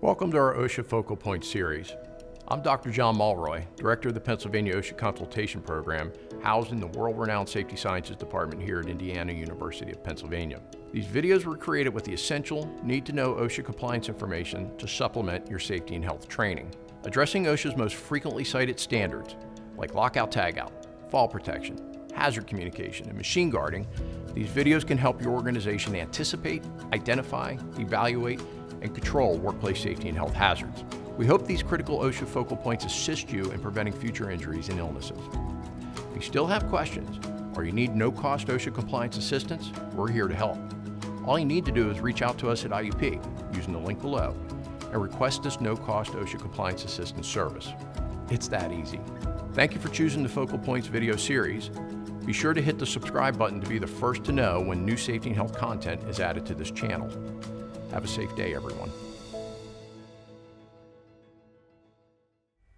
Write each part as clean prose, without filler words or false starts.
Welcome to our OSHA Focal Point series. I'm Dr. John Mulroy, Director of the Pennsylvania OSHA Consultation Program, housed in the world-renowned Safety Sciences Department here at Indiana University of Pennsylvania. These videos were created with the essential, need-to-know OSHA compliance information to supplement your safety and health training. Addressing OSHA's most frequently cited standards, like lockout-tagout, fall protection, hazard communication, and machine guarding, these videos can help your organization anticipate, identify, evaluate, and control workplace safety and health hazards. We hope these critical OSHA focal points assist you in preventing future injuries and illnesses. If you still have questions or you need no-cost OSHA compliance assistance, we're here to help. All you need to do is reach out to us at IUP using the link below and request this no-cost OSHA compliance assistance service. It's that easy. Thank you for choosing the Focal Points video series. Be sure to hit the subscribe button to be the first to know when new safety and health content is added to this channel. Have a safe day, everyone.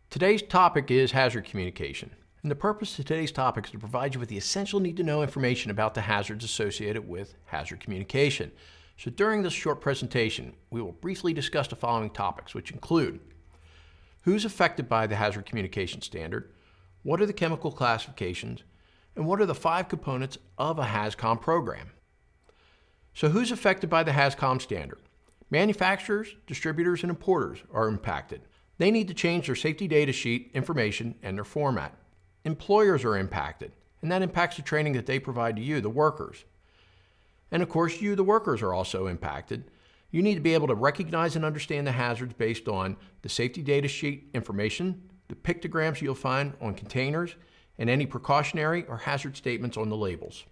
Today's topic is hazard communication. And the purpose of today's topic is to provide you with the essential need-to-know information about the hazards associated with hazard communication. So during this short presentation, we will briefly discuss the following topics, which include who's affected by the hazard communication standard, what are the chemical classifications, and what are the 5 components of a HAZCOM program. So who's affected by the HAZCOM standard? Manufacturers, distributors, and importers are impacted. They need to change their safety data sheet information and their format. Employers are impacted, and that impacts the training that they provide to you, the workers. And of course, you, the workers, are also impacted. You need to be able to recognize and understand the hazards based on the safety data sheet information, the pictograms you'll find on containers, and any precautionary or hazard statements on the labels.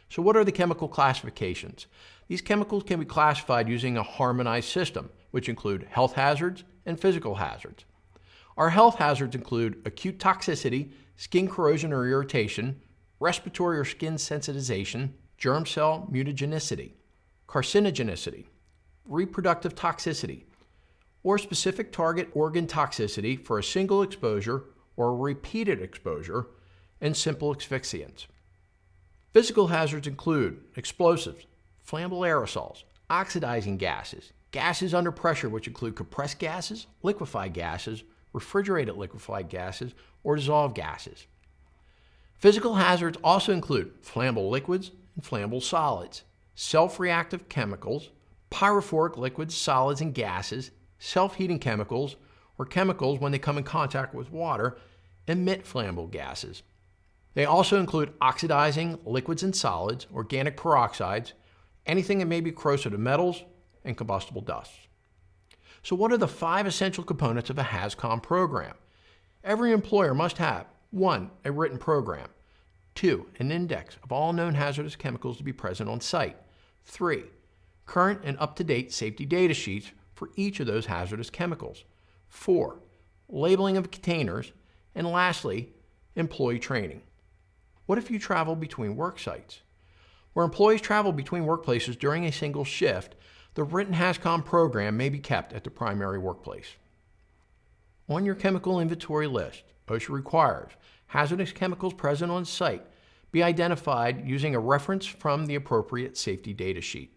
So what are the chemical classifications? These chemicals can be classified using a harmonized system, which include health hazards and physical hazards. Our health hazards include acute toxicity, skin corrosion or irritation, respiratory or skin sensitization, germ cell mutagenicity, carcinogenicity, reproductive toxicity, or specific target organ toxicity for a single exposure or repeated exposure, and simple asphyxiants. Physical hazards include explosives, flammable aerosols, oxidizing gases, gases under pressure, which include compressed gases, liquefied gases, refrigerated liquefied gases, or dissolved gases. Physical hazards also include flammable liquids and flammable solids, self-reactive chemicals, pyrophoric liquids, solids, and gases, self-heating chemicals, or chemicals when they come in contact with water emit flammable gases. They also include oxidizing liquids and solids, organic peroxides, anything that may be corrosive to metals, and combustible dusts. So what are the 5 essential components of a HAZCOM program? Every employer must have 1. A written program, 2. An index of all known hazardous chemicals to be present on site, 3. Current and up-to-date safety data sheets for each of those hazardous chemicals, 4. Labeling of containers, and lastly, employee training. What if you travel between work sites? Where employees travel between workplaces during a single shift, the written HAZCOM program may be kept at the primary workplace. On your chemical inventory list, OSHA requires hazardous chemicals present on site be identified using a reference from the appropriate safety data sheet.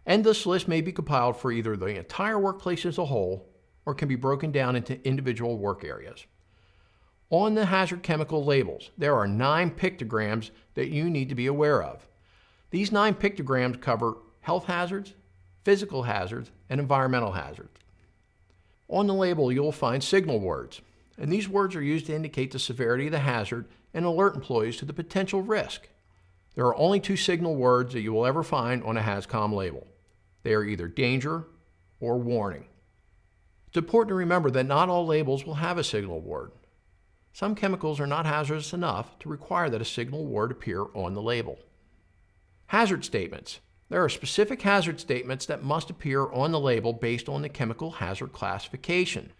And this list may be compiled for either the entire workplace as a whole or can be broken down into individual work areas. On the hazard chemical labels, there are 9 pictograms that you need to be aware of. These 9 pictograms cover health hazards, physical hazards, and environmental hazards. On the label, you'll find signal words, and these words are used to indicate the severity of the hazard and alert employees to the potential risk. There are only 2 signal words that you will ever find on a HAZCOM label. They are either danger or warning. It's important to remember that not all labels will have a signal word. Some chemicals are not hazardous enough to require that a signal word appear on the label. Hazard statements. There are specific hazard statements that must appear on the label based on the chemical hazard classification.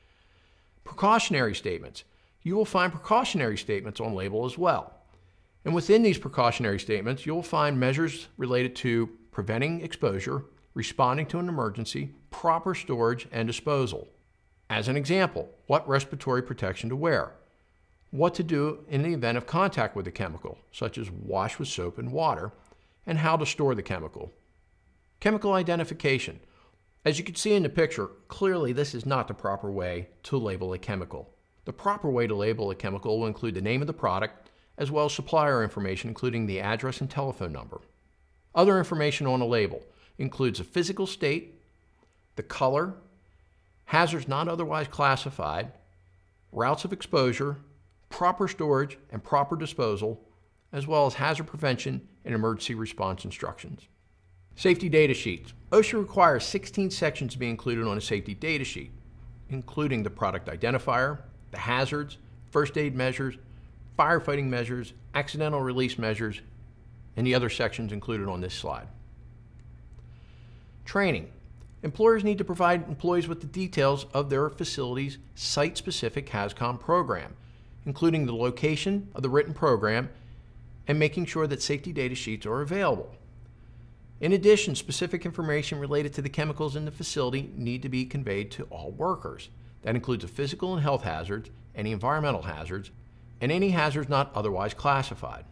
Precautionary statements. You will find precautionary statements on label as well. And within these precautionary statements, you'll find measures related to preventing exposure, responding to an emergency, proper storage, and disposal. As an example, what respiratory protection to wear, what to do in the event of contact with a chemical, such as wash with soap and water, and how to store the chemical. Chemical identification, As you can see in the picture, clearly this is not the proper way to label a chemical. The proper way to label a chemical will include the name of the product, as well as supplier information, including the address and telephone number. Other information on a label includes the physical state, the color, hazards not otherwise classified, routes of exposure, proper storage and proper disposal, as well as hazard prevention and emergency response instructions. Safety data sheets. OSHA requires 16 sections to be included on a safety data sheet, including the product identifier, the hazards, first aid measures, firefighting measures, accidental release measures, and the other sections included on this slide. Training. Employers need to provide employees with the details of their facility's site-specific HAZCOM program, including the location of the written program and making sure that safety data sheets are available. In addition, specific information related to the chemicals in the facility need to be conveyed to all workers. That includes the physical and health hazards, any environmental hazards, and any hazards not otherwise classified.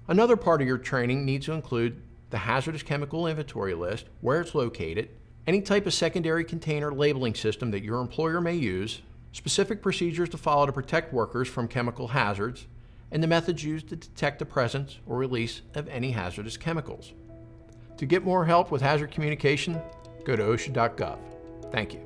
Another part of your training needs to include the hazardous chemical inventory list, where it's located, any type of secondary container labeling system that your employer may use, specific procedures to follow to protect workers from chemical hazards, and the methods used to detect the presence or release of any hazardous chemicals. To get more help with hazard communication, go to OSHA.gov. Thank you.